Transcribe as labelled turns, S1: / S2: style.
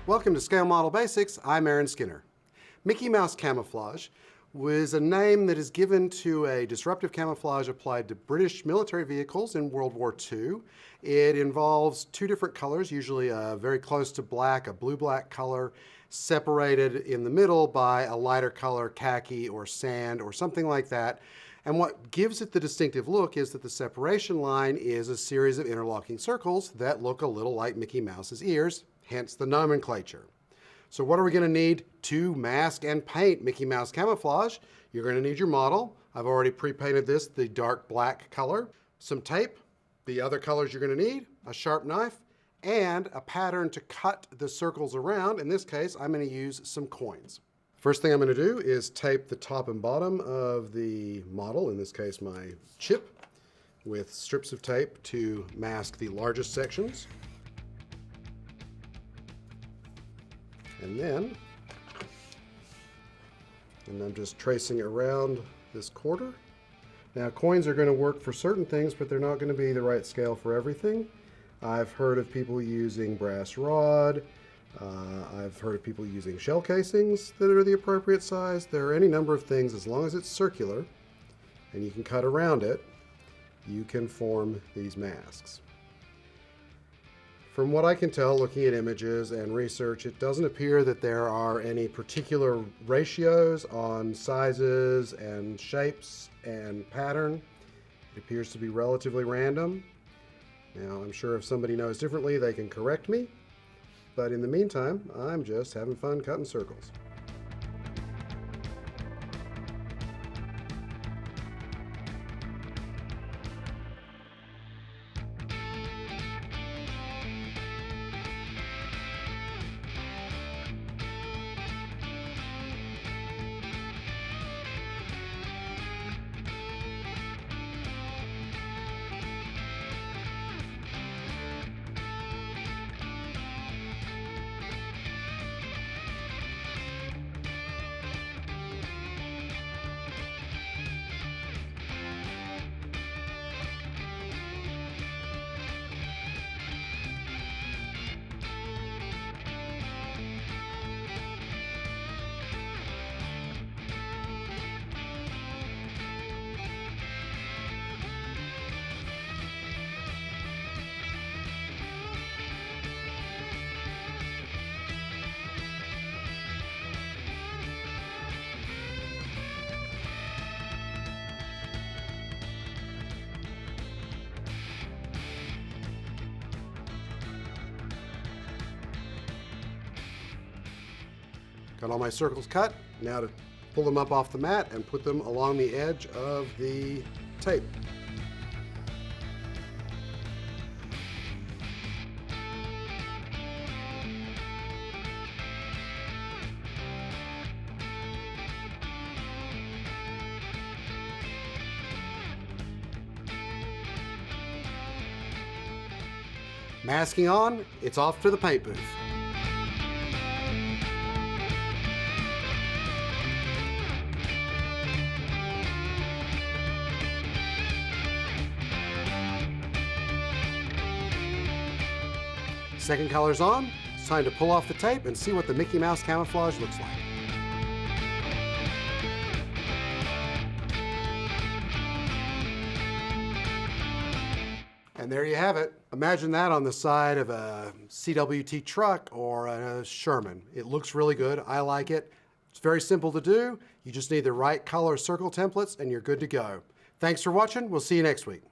S1: Welcome to Scale Model Basics. I'm Aaron Skinner. Mickey Mouse camouflage was a name that is given to a disruptive camouflage applied to British military vehicles in World War II. It involves two different colors, usually very close to black, a blue-black color, separated in the middle by a lighter color, khaki or sand or something like that. And what gives it the distinctive look is that the separation line is a series of interlocking circles that look a little like Mickey Mouse's ears, hence the nomenclature. So what are we going to need to mask and paint Mickey Mouse camouflage? You're going to need your model. I've already pre-painted this the dark black color. Some tape, the other colors you're going to need, a sharp knife, and a pattern to cut the circles around. In this case, I'm going to use some coins. First thing I'm going to do is tape the top and bottom of the model, in this case my chip, with strips of tape to mask the largest sections. And I'm just tracing around this quarter. Now coins are going to work for certain things, but they're not going to be the right scale for everything. I've heard of people using brass rod. I've heard of people using shell casings that are the appropriate size. There are any number of things, as long as it's circular and you can cut around it, you can form these masks. From what I can tell, looking at images and research, it doesn't appear that there are any particular ratios on sizes and shapes and pattern. It appears to be relatively random. Now, I'm sure if somebody knows differently, they can correct me. But in the meantime, I'm just having fun cutting circles. Got all my circles cut. Now to pull them up off the mat and put them along the edge of the tape. Masking on, it's off to the paint booth. Second color's on. It's time to pull off the tape and see what the Mickey Mouse camouflage looks like. And there you have it. Imagine that on the side of a CWT truck or a Sherman. It looks really good. I like it. It's very simple to do. You just need the right color circle templates and you're good to go. Thanks for watching. We'll see you next week.